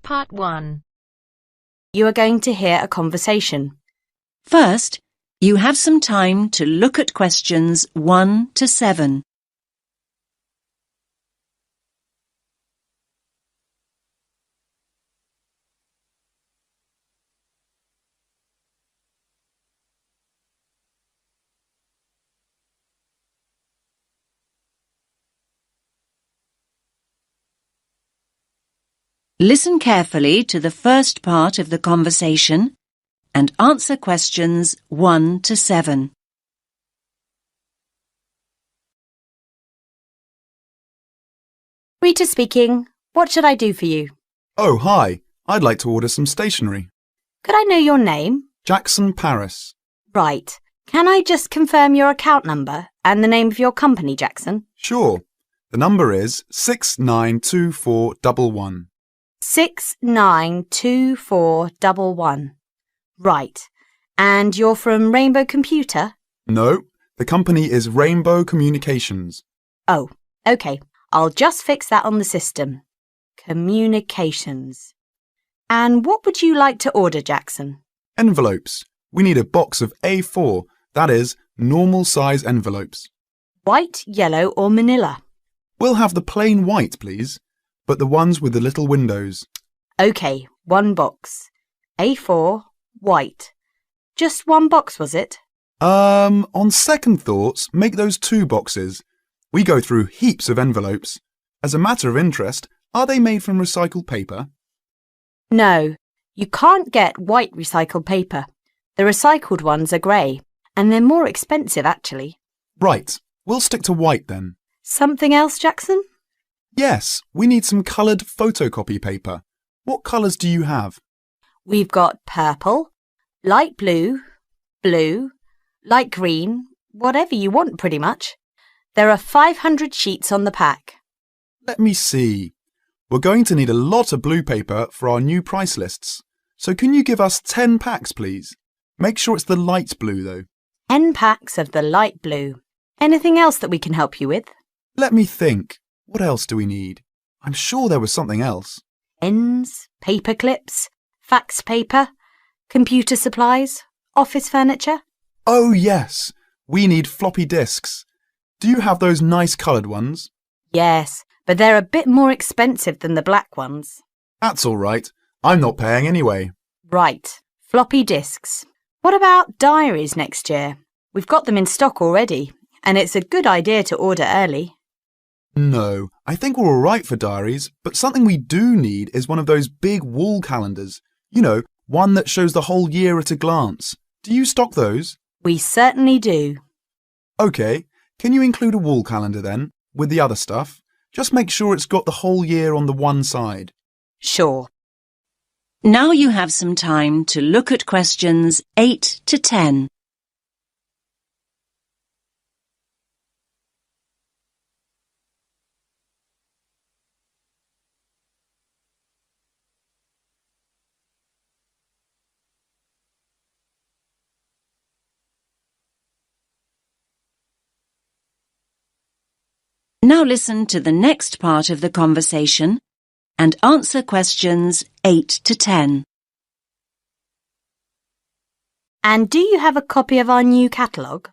Part 1. You are going to hear a conversation. First, you have some time to look at questions 1 to 7. Listen carefully to the first part of the conversation and answer questions 1 to 7. Rita speaking. What should I do for you? Oh, hi. I'd like to order some stationery. Could I know your name? Jackson Paris. Right. Can I just confirm your account number and the name of your company, Jackson? Sure. The number is 692411. 692411. Right. And you're from Rainbow Computer? No, the company is Rainbow Communications. Oh, OK. I'll just fix that on the system. Communications. And what would you like to order, Jackson? Envelopes. We need a box of A4, that is, normal size envelopes. White, yellow or manila? We'll have the plain white, please, but the ones with the little windows. OK, one box. A4, white. Just one box, was it? On second thoughts, make those 2 boxes. We go through heaps of envelopes. As a matter of interest, are they made from recycled paper? No, you can't get white recycled paper. The recycled ones are grey, and they're more expensive, actually. Right, we'll stick to white then. Something else, Jackson? Yes, we need some coloured photocopy paper. What colours do you have? We've got purple, light blue, blue, light green, whatever you want pretty much. There are 500 sheets on the pack. Let me see. We're going to need a lot of blue paper for our new price lists. So can you give us 10 packs, please? Make sure it's the light blue, though. 10 packs of the light blue. Anything else that we can help you with? Let me think. What else do we need? I'm sure there was something else. Pens, paper clips, fax paper, computer supplies, office furniture. Oh, yes. We need floppy disks. Do you have those nice coloured ones? Yes, but they're a bit more expensive than the black ones. That's all right. I'm not paying anyway. Right, floppy disks. What about diaries next year? We've got them in stock already, and it's a good idea to order early. No, I think we're all right for diaries, but something we do need is one of those big wall calendars. You know, one that shows the whole year at a glance. Do you stock those? We certainly do. OK, can you include a wall calendar then, with the other stuff? Just make sure it's got the whole year on the one side. Sure. Now you have some time to look at questions 8 to 10. Now listen to the next part of the conversation and answer questions 8 to 10. And do you have a copy of our new catalogue?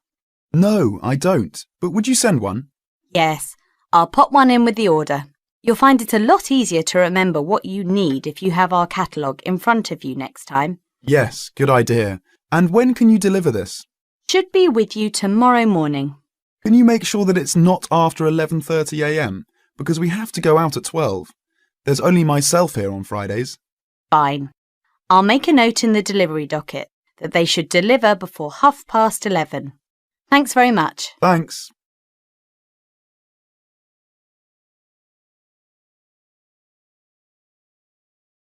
No, I don't. But would you send one? Yes, I'll pop one in with the order. You'll find it a lot easier to remember what you need if you have our catalogue in front of you next time. Yes, good idea. And when can you deliver this? Should be with you tomorrow morning. Can you make sure that it's not after 11:30 a.m? Because we have to go out at 12. There's only myself here on Fridays. Fine. I'll make a note in the delivery docket that they should deliver before 11:30. Thanks very much. Thanks.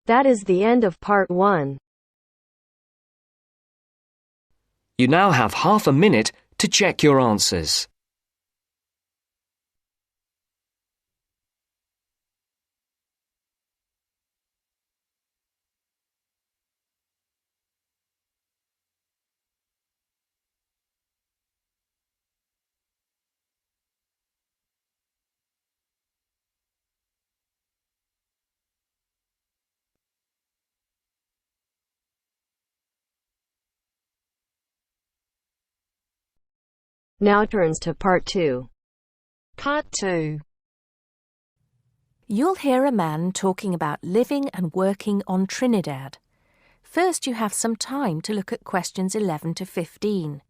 That is the end of Part 1. You now have half a minute to check your answers. Now turns to part 2. Part 2. You'll hear a man talking about living and working on Trinidad. First, you have some time to look at questions 11 to 15.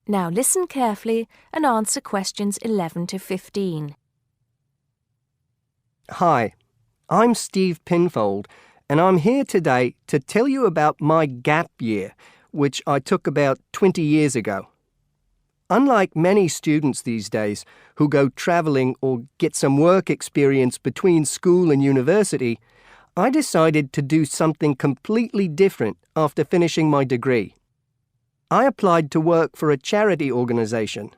Now listen carefully and answer questions 11 to 15. Hi, I'm Steve Pinfold, and I'm here today to tell you about my gap year, which I took about 20 years ago. Unlike many students these days who go travelling or get some work experience between school and university, I decided to do something completely different after finishing my degree. I applied to work for a charity organisation.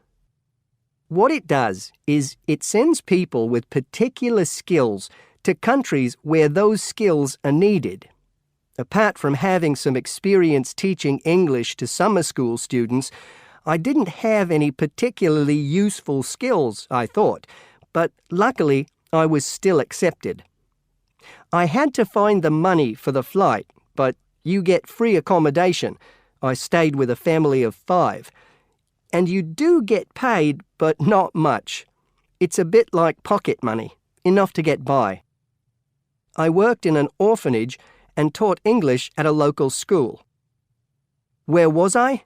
What it does is it sends people with particular skills to countries where those skills are needed. Apart from having some experience teaching English to summer school students, I didn't have any particularly useful skills, I thought, but luckily I was still accepted. I had to find the money for the flight, but you get free accommodation. I stayed with a family of 5. And you do get paid, but not much. It's a bit like pocket money, enough to get by. I worked in an orphanage and taught English at a local school. Where was I?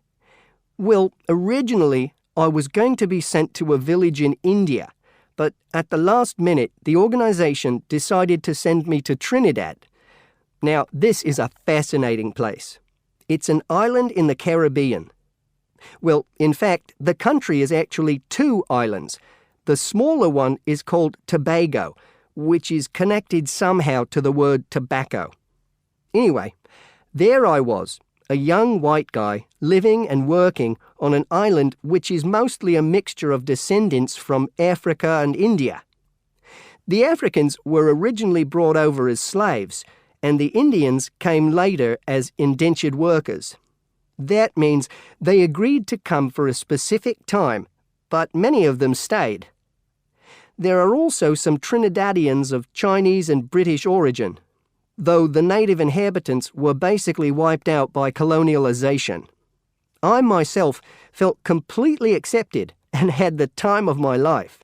Well, originally I was going to be sent to a village in India, but at the last minute the organisation decided to send me to Trinidad. Now, this is a fascinating place. It's an island in the Caribbean. Well, in fact, the country is actually 2 islands. The smaller one is called Tobago, which is connected somehow to the word tobacco. Anyway, there I was, a young white guy living and working on an island which is mostly a mixture of descendants from Africa and India. The Africans were originally brought over as slaves, and the Indians came later as indentured workers. That means they agreed to come for a specific time, but many of them stayed. There are also some Trinidadians of Chinese and British origin, though the native inhabitants were basically wiped out by colonialization. I myself felt completely accepted and had the time of my life.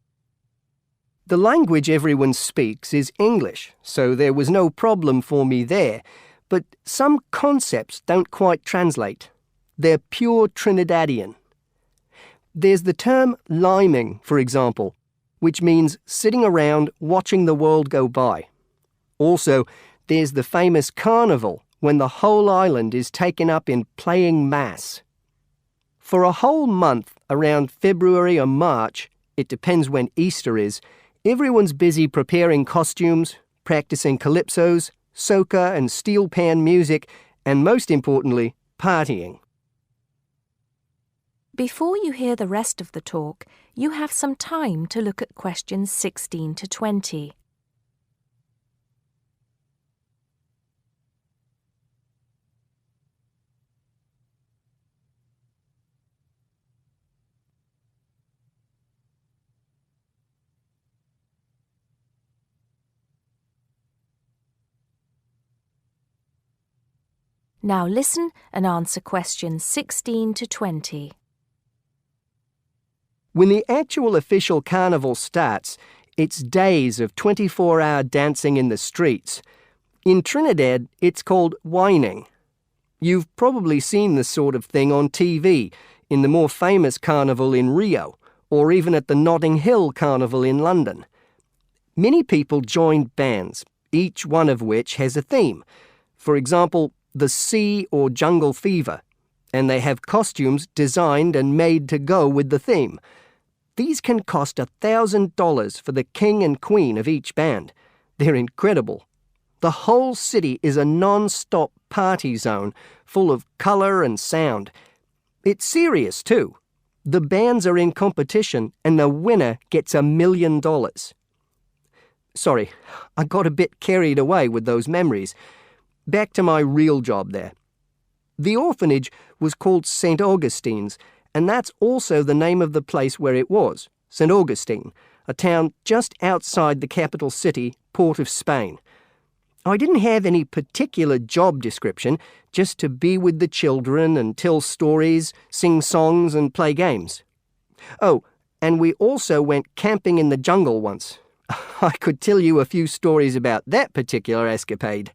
The language everyone speaks is English, so there was no problem for me there, but some concepts don't quite translate. They're pure Trinidadian. There's the term liming, for example, which means sitting around watching the world go by. Also, there's the famous carnival, when the whole island is taken up in playing mass. For a whole month, around February or March, it depends when Easter is, everyone's busy preparing costumes, practicing calypsos, soca and steel pan music, and most importantly, partying. Before you hear the rest of the talk, you have some time to look at questions 16 to 20. Now listen and answer questions 16 to 20. When the actual official carnival starts, it's days of 24-hour dancing in the streets. In Trinidad, it's called whining. You've probably seen this sort of thing on TV, in the more famous carnival in Rio, or even at the Notting Hill Carnival in London. Many people joined bands, each one of which has a theme. For example, the Sea or Jungle Fever, and they have costumes designed and made to go with the theme. These can cost $1,000 for the king and queen of each band. They're incredible. The whole city is a non-stop party zone full of colour and sound. It's serious too. The bands are in competition and the winner gets $1 million. Sorry, I got a bit carried away with those memories. Back to my real job there. The orphanage was called St. Augustine's, and that's also the name of the place where it was, St. Augustine, a town just outside the capital city, Port of Spain. I didn't have any particular job description, just to be with the children and tell stories, sing songs and play games. Oh, and we also went camping in the jungle once. I could tell you a few stories about that particular escapade.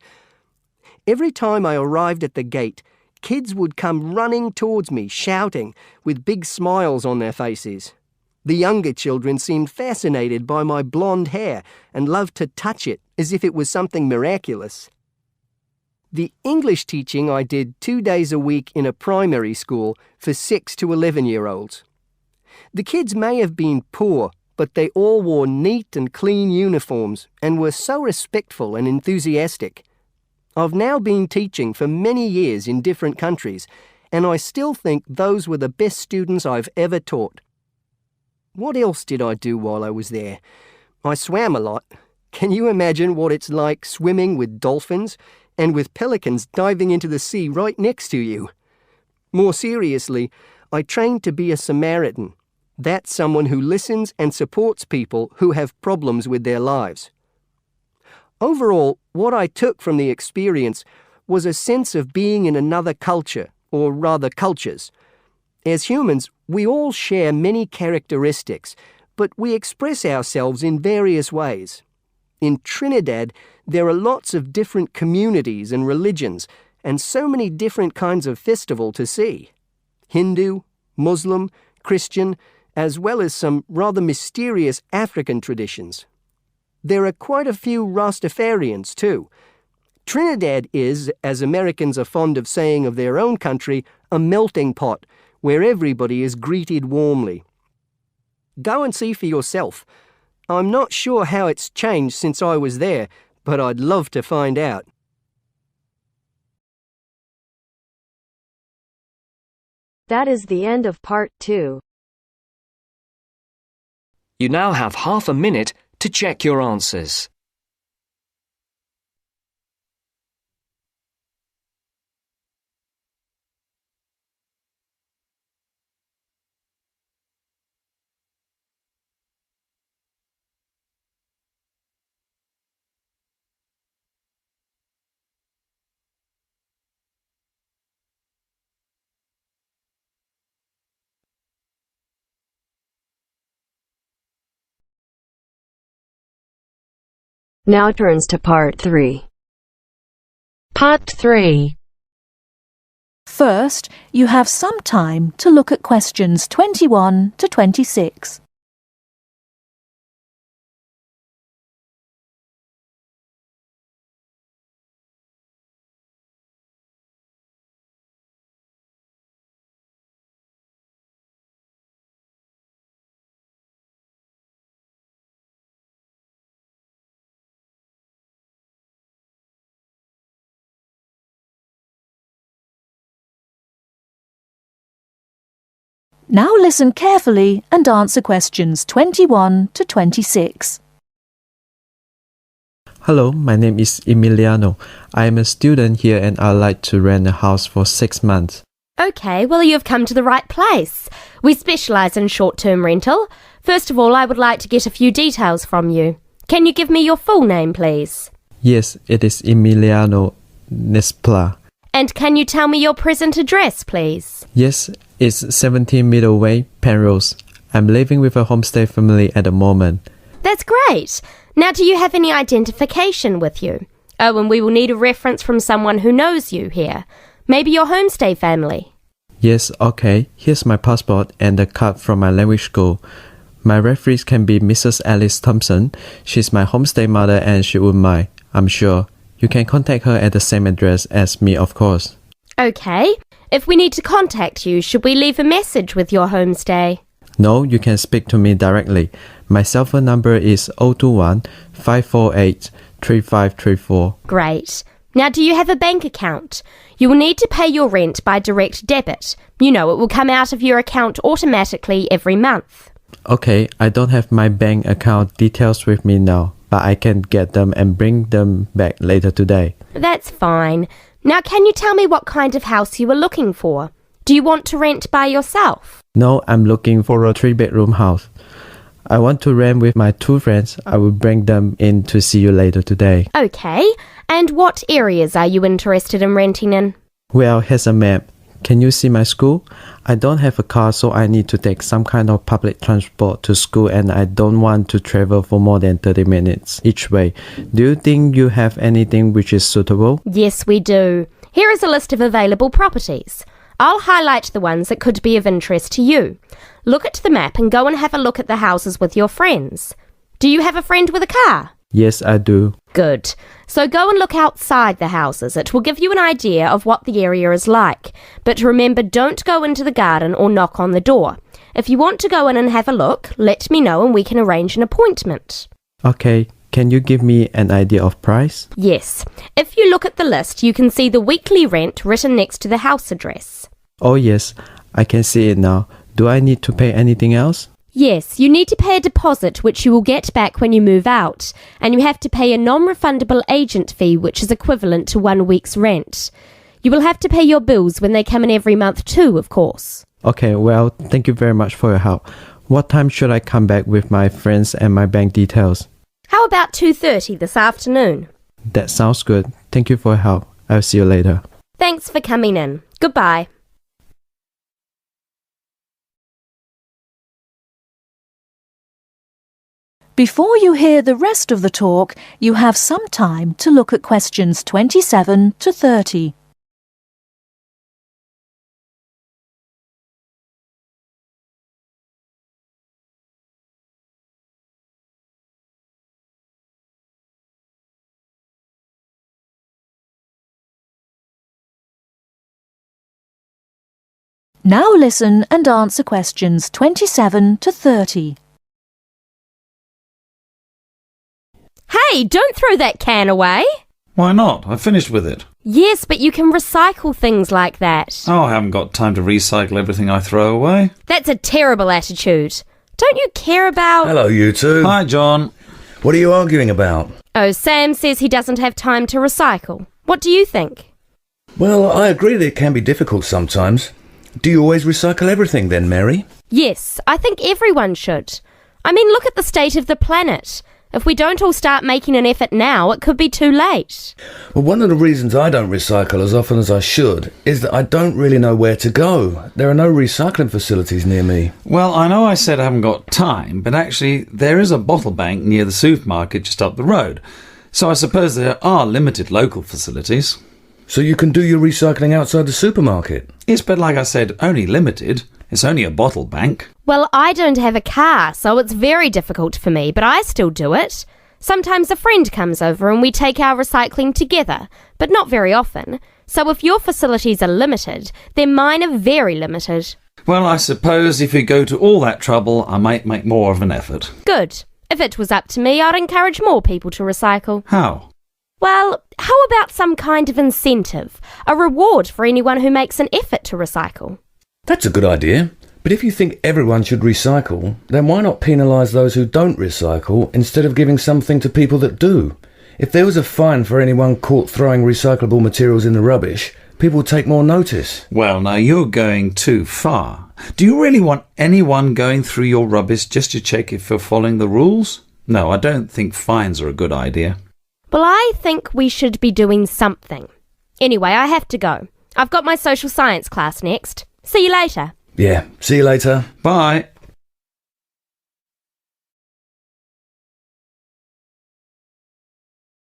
Every time I arrived at the gate, kids would come running towards me, shouting, with big smiles on their faces. The younger children seemed fascinated by my blonde hair and loved to touch it as if it was something miraculous. The English teaching I did 2 days a week in a primary school for 6 to 11-year-olds. The kids may have been poor, but they all wore neat and clean uniforms and were so respectful and enthusiastic. I've now been teaching for many years in different countries, and I still think those were the best students I've ever taught. What else did I do while I was there? I swam a lot. Can you imagine what it's like swimming with dolphins and with pelicans diving into the sea right next to you? More seriously, I trained to be a Samaritan. That's someone who listens and supports people who have problems with their lives. Overall, what I took from the experience was a sense of being in another culture, or rather cultures. As humans, we all share many characteristics, but we express ourselves in various ways. In Trinidad, there are lots of different communities and religions, and so many different kinds of festival to see. Hindu, Muslim, Christian, as well as some rather mysterious African traditions. There are quite a few Rastafarians too. Trinidad is, as Americans are fond of saying of their own country, a melting pot, where everybody is greeted warmly. Go and see for yourself. I'm not sure how it's changed since I was there, but I'd love to find out. That is the end of part 2. You now have half a minute to check your answers. Now turns to part 3. Part 3. First, you have some time to look at questions 21 to 26. Now listen carefully and answer questions 21 to 26. Hello, my name is Emiliano. I am a student here and I'd like to rent a house for 6 months. OK, well, you've come to the right place. We specialise in short-term rental. First of all, I would like to get a few details from you. Can you give me your full name, please? Yes, it is Emiliano Nespla. And can you tell me your present address, please? Yes, it's 17 Middleway, Penrose. I'm living with a homestay family at the moment. That's great. Now, do you have any identification with you? Oh, and we will need a reference from someone who knows you here. Maybe your homestay family. Yes, okay. Here's my passport and a card from my language school. My referees can be Mrs. Alice Thompson. She's my homestay mother and she wouldn't mind, I'm sure. You can contact her at the same address as me, of course. OK. If we need to contact you, should we leave a message with your homestay? No, you can speak to me directly. My cell phone number is 021 548 3534. Great. Now, do you have a bank account? You will need to pay your rent by direct debit. You know, it will come out of your account automatically every month. Okay, I don't have my bank account details with me now, but I can get them and bring them back later today. That's fine. Now, can you tell me what kind of house you are looking for? Do you want to rent by yourself? No, I'm looking for a 3-bedroom house. I want to rent with my 2 friends. I will bring them in to see you later today. Okay, and what areas are you interested in renting in? Well, here's a map. Can you see my school? I don't have a car, so I need to take some kind of public transport to school, and I don't want to travel for more than 30 minutes each way. Do you think you have anything which is suitable? Yes, we do. Here is a list of available properties. I'll highlight the ones that could be of interest to you. Look at the map and go and have a look at the houses with your friends. Do you have a friend with a car? Yes, I do. Good. So go and look outside the houses. It will give you an idea of what the area is like. But remember, don't go into the garden or knock on the door. If you want to go in and have a look, let me know and we can arrange an appointment. Okay, can you give me an idea of price? Yes. If you look at the list, you can see the weekly rent written next to the house address. Oh yes, I can see it now. Do I need to pay anything else? Yes, you need to pay a deposit which you will get back when you move out, and you have to pay a non-refundable agent fee which is equivalent to 1 week's rent. You will have to pay your bills when they come in every month too, of course. Okay, well, thank you very much for your help. What time should I come back with my friends and my bank details? How about 2:30 this afternoon? That sounds good. Thank you for your help. I'll see you later. Thanks for coming in. Goodbye. Before you hear the rest of the talk, you have some time to look at questions 27 to 30. Now listen and answer questions 27 to 30. Hey, don't throw that can away. Why not? I finished with it. Yes, but you can recycle things like that. Oh, I haven't got time to recycle everything I throw away. That's a terrible attitude. Don't you care about... Hello, you two. Hi, John. What are you arguing about? Oh, Sam says he doesn't have time to recycle. What do you think? Well, I agree that it can be difficult sometimes. Do you always recycle everything then, Mary? Yes, I think everyone should. I mean, look at the state of the planet. If we don't all start making an effort now, it could be too late. Well, one of the reasons I don't recycle as often as I should is that I don't really know where to go. There are no recycling facilities near me. Well, I know I said I haven't got time, but actually there is a bottle bank near the supermarket just up the road. So I suppose there are limited local facilities. So you can do your recycling outside the supermarket? Yes, but like I said, only limited. It's only a bottle bank. Well, I don't have a car, so it's very difficult for me, but I still do it. Sometimes a friend comes over and we take our recycling together, but not very often. So if your facilities are limited, then mine are very limited. Well, I suppose if you go to all that trouble, I might make more of an effort. Good. If it was up to me, I'd encourage more people to recycle. How? Well, how about some kind of incentive? A reward for anyone who makes an effort to recycle? That's a good idea. But if you think everyone should recycle, then why not penalise those who don't recycle instead of giving something to people that do? If there was a fine for anyone caught throwing recyclable materials in the rubbish, people would take more notice. Well, now you're going too far. Do you really want anyone going through your rubbish just to check if you're following the rules? No, I don't think fines are a good idea. Well, I think we should be doing something. Anyway, I have to go. I've got my social science class next. See you later. Yeah, see you later. Bye.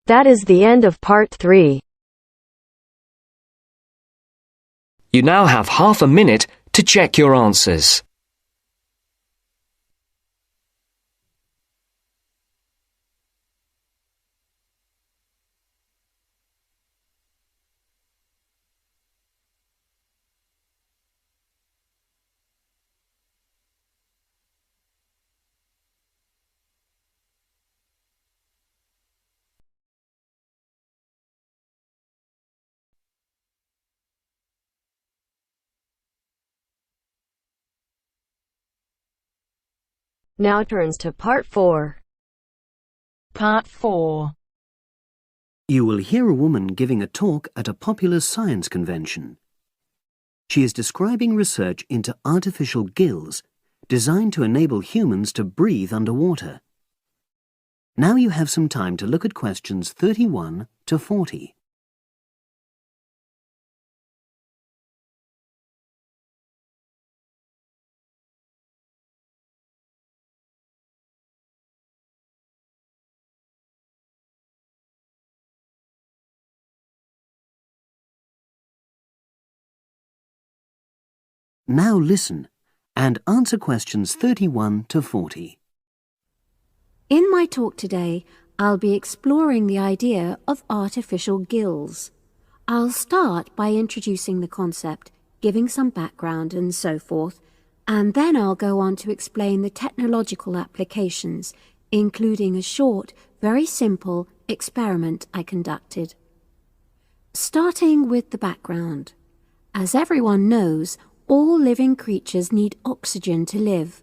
That is the end of part 3. You now have half a minute to check your answers. Now turns to part 4. Part 4. You will hear a woman giving a talk at a popular science convention. She is describing research into artificial gills designed to enable humans to breathe underwater. Now you have some time to look at questions 31 to 40. Now listen and answer questions 31 to 40. In my talk today, I'll be exploring the idea of artificial gills. I'll start by introducing the concept, giving some background and so forth, and then I'll go on to explain the technological applications, including a short, very simple experiment I conducted. Starting with the background. As everyone knows, all living creatures need oxygen to live.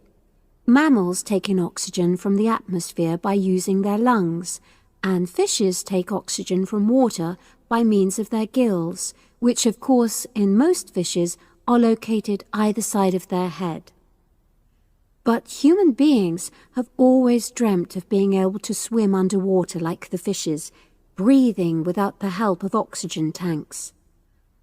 Mammals take in oxygen from the atmosphere by using their lungs, and fishes take oxygen from water by means of their gills, which of course in most fishes are located either side of their head. But human beings have always dreamt of being able to swim underwater like the fishes, breathing without the help of oxygen tanks.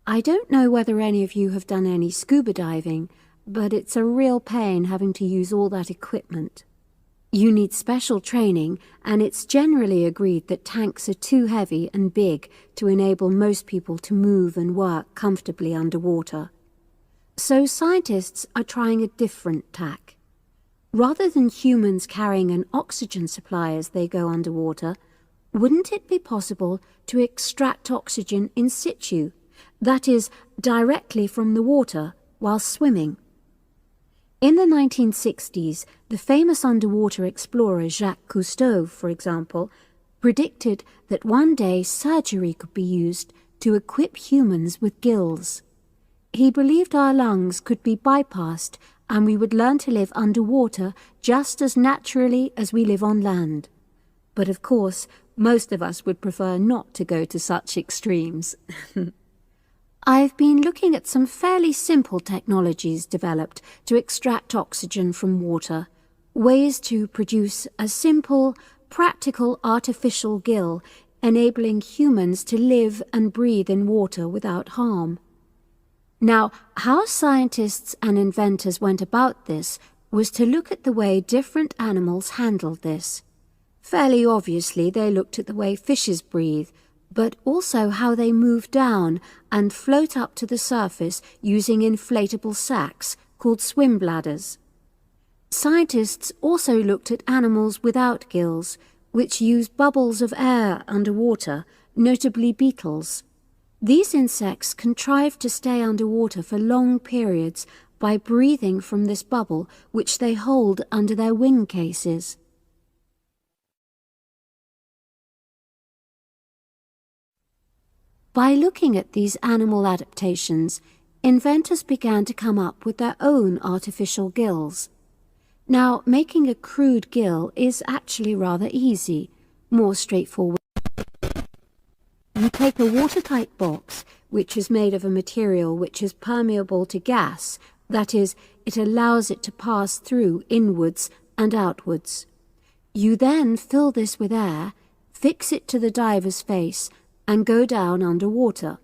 I don't know whether any of you have done any scuba diving, but it's a real pain having to use all that equipment. You need special training, and it's generally agreed that tanks are too heavy and big to enable most people to move and work comfortably underwater. So scientists are trying a different tack. Rather than humans carrying an oxygen supply as they go underwater, wouldn't it be possible to extract oxygen in situ? That is, directly from the water while swimming. In the 1960s, the famous underwater explorer Jacques Cousteau, for example, predicted that one day surgery could be used to equip humans with gills. He believed our lungs could be bypassed and we would learn to live underwater just as naturally as we live on land. But of course, most of us would prefer not to go to such extremes. I've been looking at some fairly simple technologies developed to extract oxygen from water, ways to produce a simple, practical artificial gill enabling humans to live and breathe in water without harm. Now, how scientists and inventors went about this was to look at the way different animals handled this. Fairly obviously, they looked at the way fishes breathe, but also how they move down and float up to the surface using inflatable sacs called swim bladders. Scientists also looked at animals without gills, which use bubbles of air underwater, notably beetles. These insects contrive to stay underwater for long periods by breathing from this bubble, which they hold under their wing cases. By looking at these animal adaptations, inventors began to come up with their own artificial gills. Now, making a crude gill is actually rather easy, more straightforward. You take a watertight box, which is made of a material which is permeable to gas, that is, it allows it to pass through inwards and outwards. You then fill this with air, fix it to the diver's face, and go down underwater.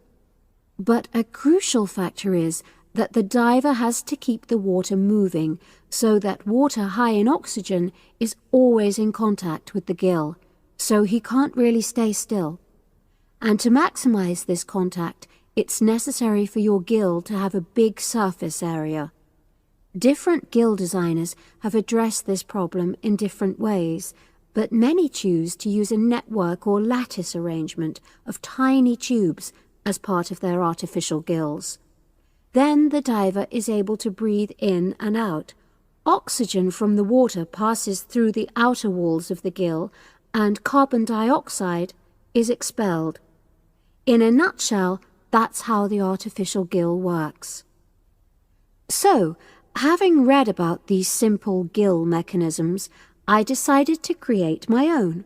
But a crucial factor is that the diver has to keep the water moving so that water high in oxygen is always in contact with the gill, so he can't really stay still. And to maximize this contact, it's necessary for your gill to have a big surface area. Different gill designers have addressed this problem in different ways, but many choose to use a network or lattice arrangement of tiny tubes as part of their artificial gills. Then the diver is able to breathe in and out. Oxygen from the water passes through the outer walls of the gill, and carbon dioxide is expelled. In a nutshell, that's how the artificial gill works. So, having read about these simple gill mechanisms, I decided to create my own.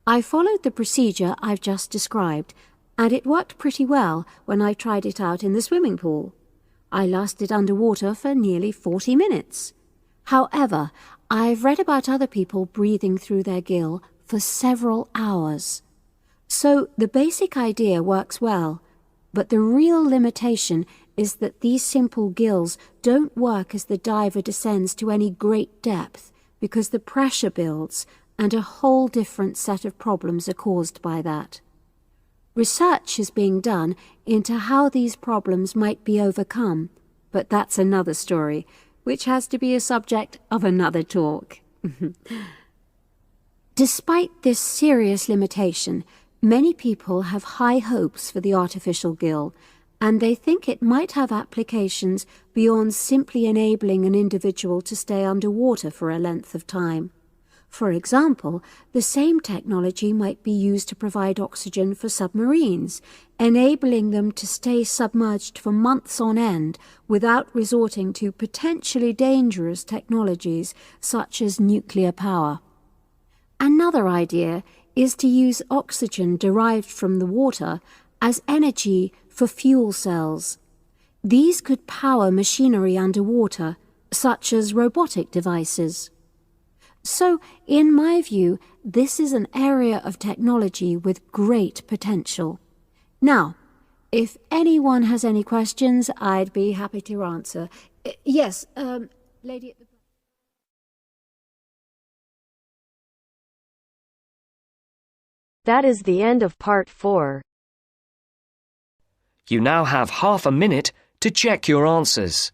I followed the procedure I've just described, and it worked pretty well when I tried it out in the swimming pool. I lasted underwater for nearly 40 minutes. However, I've read about other people breathing through their gill for several hours. So the basic idea works well, but the real limitation is that these simple gills don't work as the diver descends to any great depth because the pressure builds and a whole different set of problems are caused by that. Research is being done into how these problems might be overcome, but that's another story, which has to be a subject of another talk. Despite this serious limitation, many people have high hopes for the artificial gill, and they think it might have applications beyond simply enabling an individual to stay underwater for a length of time. For example, the same technology might be used to provide oxygen for submarines, enabling them to stay submerged for months on end without resorting to potentially dangerous technologies such as nuclear power. Another idea is to use oxygen derived from the water as energy for fuel cells. These could power machinery underwater, such as robotic devices. So, in my view, this is an area of technology with great potential. Now, if anyone has any questions, I'd be happy to answer. Yes, lady at the... That is the end of part 4. You now have half a minute to check your answers.